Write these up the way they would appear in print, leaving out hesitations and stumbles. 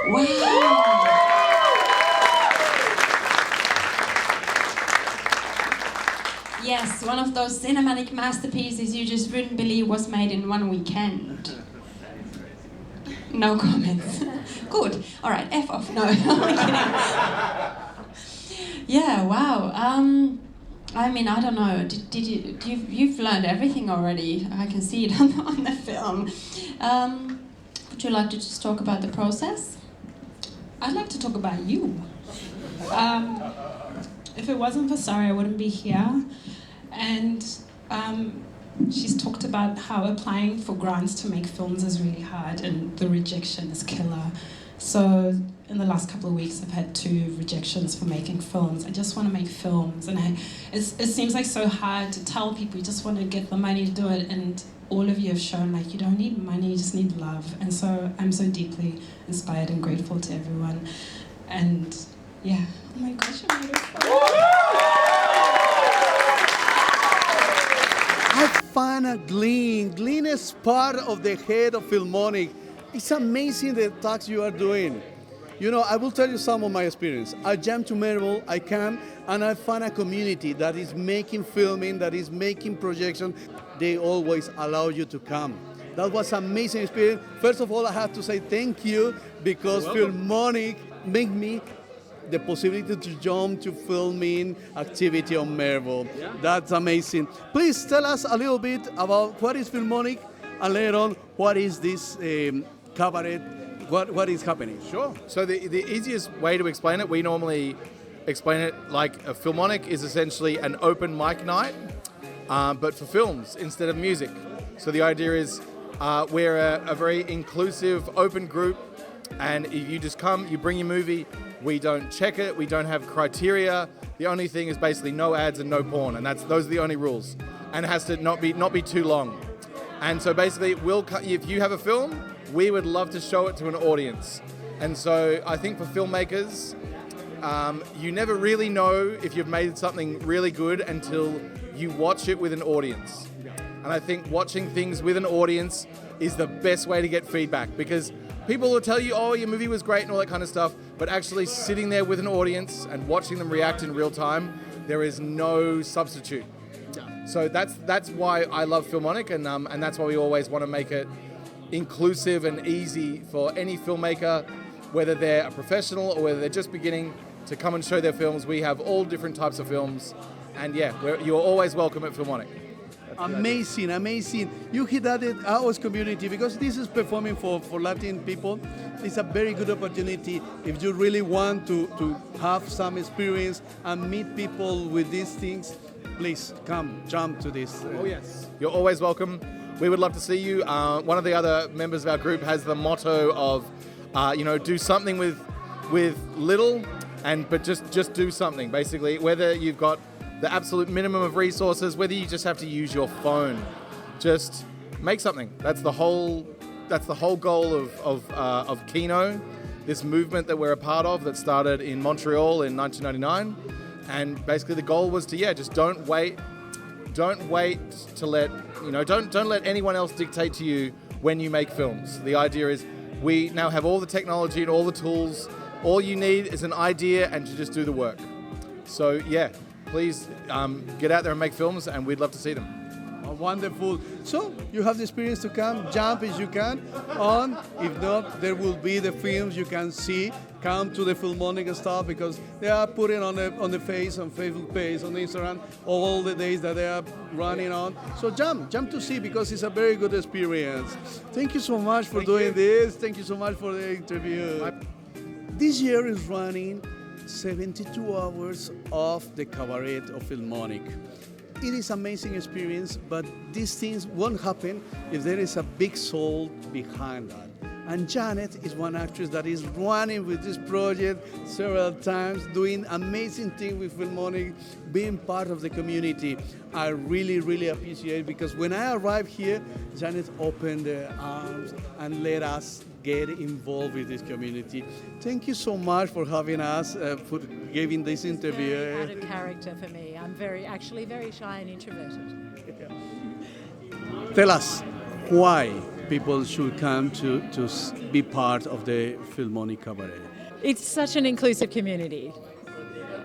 Wow. Yes, one of those cinematic masterpieces you just wouldn't believe was made in one weekend. No comments. Good. All right, F off. No, I'm kidding. Yeah, wow. I mean, I don't know. You've learned everything already. I can see it on the film. Would you like to just talk about the process? I'd like to talk about you. If it wasn't for Sari, I wouldn't be here. And she's talked about how applying for grants to make films is really hard and the rejection is killer. So in the last couple of weeks, I've had 2 rejections for making films. I just want to make films, and it seems like so hard to tell people you just want to get the money to do it, and all of you have shown like you don't need money, you just need love. And so I'm so deeply inspired and grateful to everyone. And yeah, oh my gosh, I'm beautiful. I find a glean. Glean is part of the head of Filmonic. It's amazing the talks you are doing. You know, I will tell you some of my experience. I jam to Marvel, I come, and I find a community that is making filming, that is making projection. They always allow you to come. That was an amazing experience. First of all, I have to say thank you because Filmonic made me the possibility to jump to filming activity on Marvel. Yeah. That's amazing. Please tell us a little bit about what is Filmonic and later on what is this cabaret, what is happening. Sure. So the easiest way to explain it, we normally explain it like a Filmonic is essentially an open mic night, but for films instead of music. So the idea is we're a very inclusive, open group, and if you just come, you bring your movie, we don't check it, we don't have criteria. The only thing is basically no ads and no porn, and those are the only rules. And it has to not be too long. And so basically, if you have a film, we would love to show it to an audience. And so I think for filmmakers, you never really know if you've made something really good until you watch it with an audience. And I think watching things with an audience is the best way to get feedback, because people will tell you, oh, your movie was great and all that kind of stuff, but actually sitting there with an audience and watching them react in real time, there is no substitute. So that's why I love Filmonic, and that's why we always want to make it inclusive and easy for any filmmaker, whether they're a professional or whether they're just beginning, to come and show their films. We have all different types of films, and yeah, you're always welcome at Filmonic. Amazing, amazing. You hit at it, our community, because this is performing for Latin people. It's a very good opportunity if you really want to have some experience and meet people with these things. Please come, jump to this. Oh yes, you're always welcome. We would love to see you. One of the other members of our group has the motto of, do something with little, but just do something. Basically, whether you've got the absolute minimum of resources, whether you just have to use your phone, just make something. That's the whole goal of Kino, this movement that we're a part of that started in Montreal in 1999. And basically the goal was to, just don't wait to let, don't let anyone else dictate to you when you make films. The idea is we now have all the technology and all the tools. All you need is an idea and to just do the work. So please get out there and make films, and we'd love to see them. Oh, wonderful. So you have the experience to come, jump as you can on. If not, there will be the films you can see. Come to the Filmonic stuff, because they are putting on the Facebook page, on Instagram, all the days that they are running on. So jump to see, because it's a very good experience. Thank you so much for doing this. Thank you so much for the interview. This year is running 72 hours of the cabaret of Filmonic. It is an amazing experience, but these things won't happen if there is a big soul behind that. And Janet is one actress that is running with this project several times, doing amazing things with Filmonic, being part of the community. I really, really appreciate it, because when I arrived here, Janet opened her arms and let us get involved with this community. Thank you so much for having us, for giving this interview. It's very out of character for me. I'm actually very shy and introverted. Tell us, why people should come to be part of the Filmonic Cabaret? It's such an inclusive community,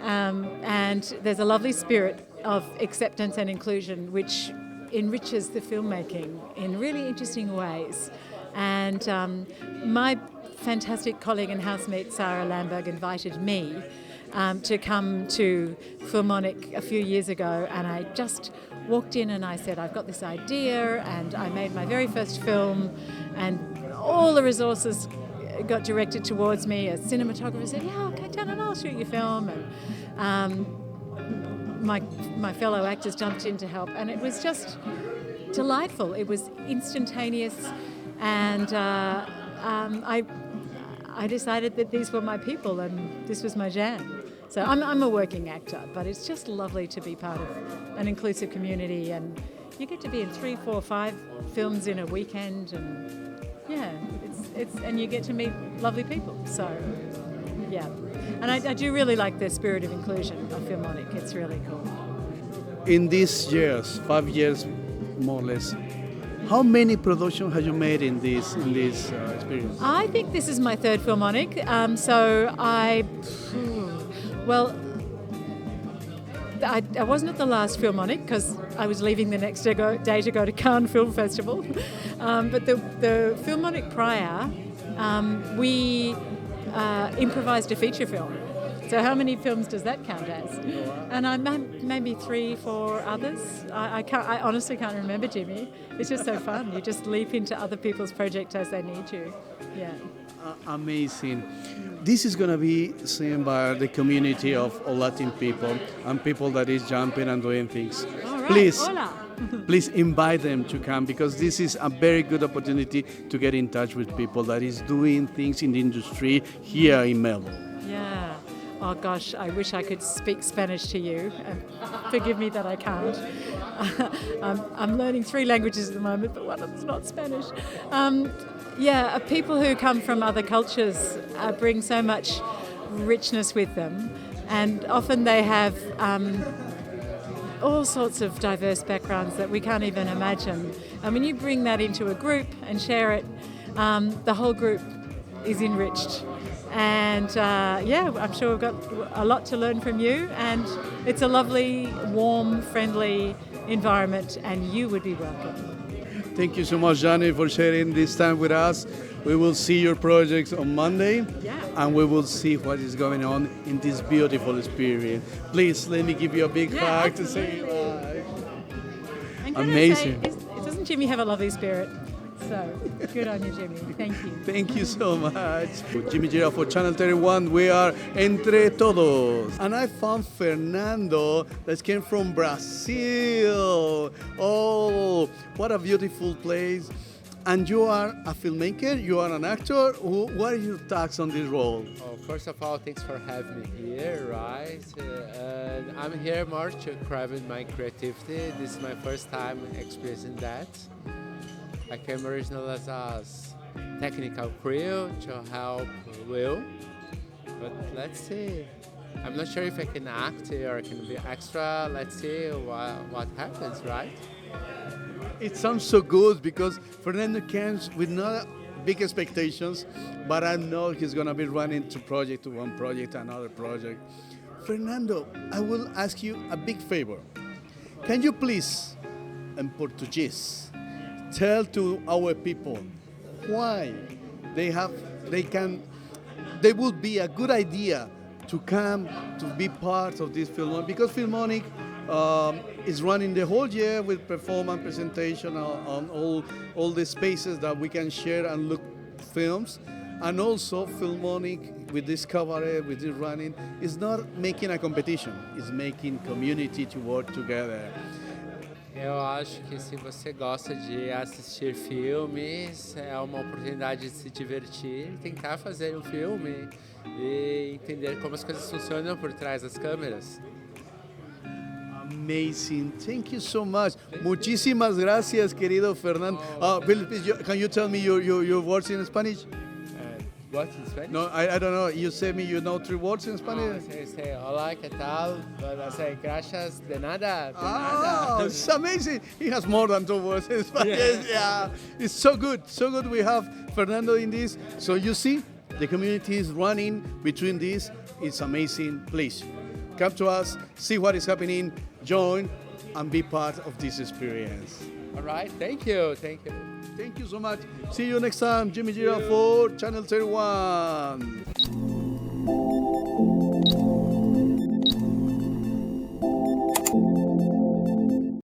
and there's a lovely spirit of acceptance and inclusion which enriches the filmmaking in really interesting ways. And my fantastic colleague and housemate Sarah Lamberg invited me to come to Filmonic a few years ago, and I just walked in and I said, I've got this idea, and I made my very first film, and all the resources got directed towards me. A cinematographer said, yeah, okay, down and I'll shoot your film, and my fellow actors jumped in to help, and it was just delightful. It was instantaneous, and I decided that these were my people and this was my jam. So I'm a working actor, but it's just lovely to be part of an inclusive community, and you get to be in 3, 4, 5 films in a weekend, and yeah, and you get to meet lovely people. So yeah, and I do really like the spirit of inclusion of Filmonic. It's really cool. In these years, 5 years more or less, how many productions have you made in this experience? I think this is my third Filmonic. I wasn't at the last Filmonic because I was leaving the next day to go to Cannes Film Festival. But the Filmonic prior, we improvised a feature film. So how many films does that count as? And I maybe 3, 4 others. I honestly can't remember, Jimmy. It's just so fun. You just leap into other people's projects as they need you. Yeah. Amazing. This is going to be seen by the community of Latin people and people that is jumping and doing things. All right. Please, Hola. please invite them to come, because this is a very good opportunity to get in touch with people that is doing things in the industry here in Melbourne. Yeah. Oh gosh, I wish I could speak Spanish to you. Forgive me that I can't. I'm learning 3 languages at the moment, but one of them's not Spanish. People who come from other cultures bring so much richness with them, and often they have all sorts of diverse backgrounds that we can't even imagine. And when you bring that into a group and share it, the whole group is enriched. And I'm sure we've got a lot to learn from you, and it's a lovely, warm, friendly environment, and you would be welcome. Thank you so much, Johnny, for sharing this time with us. We will see your projects on Monday, and we will see what is going on in this beautiful experience. Please let me give you a big hug to say bye. Amazing. Doesn't Jimmy have a lovely spirit? So, good on you, Jimmy. Thank you. Thank you so much. Jimmy Gira for Channel 31. We are Entre Todos. And I found Fernando that came from Brazil. Oh, what a beautiful place. And you are a filmmaker, you are an actor. What are your thoughts on this role? Oh, first of all, thanks for having me here, right? And I'm here more to craft my creativity. This is my first time experiencing that. I came originally as a technical crew to help Will, but let's see. I'm not sure if I can act or I can be extra. Let's see what happens, right? It sounds so good because Fernando comes with not big expectations, but I know he's going to be running to one project, another project. Fernando, I will ask you a big favor. Can you please, in Portuguese, tell to our people why they would be a good idea to come to be part of this Filmonic, because Filmonic is running the whole year with performance presentation on all the spaces that we can share and look films, and also Filmonic with this cabaret, with this running, is not making a competition, it's making community to work together. Eu acho que se você gosta de assistir filmes, é uma oportunidade de se divertir, tentar fazer um filme e entender como as coisas funcionam por trás das câmeras. Amazing. Thank you so much. Muchísimas gracias, querido Fernando. Can you tell me your words in Spanish? What in Spanish? No, I don't know. You say me you know 3 words in Oh, Spanish? say hola, ¿qué tal? But I say gracias, de nada, de Oh, nada. it's amazing. He has more than 2 words in Spanish. Yeah. It's so good. So good we have Fernando in this. So you see, the community is running between this. It's amazing. Please, come to us, see what is happening, join, and be part of this experience. All right, thank you, thank you. Thank you so much. See you next time. Jimmy Gira for Channel 31.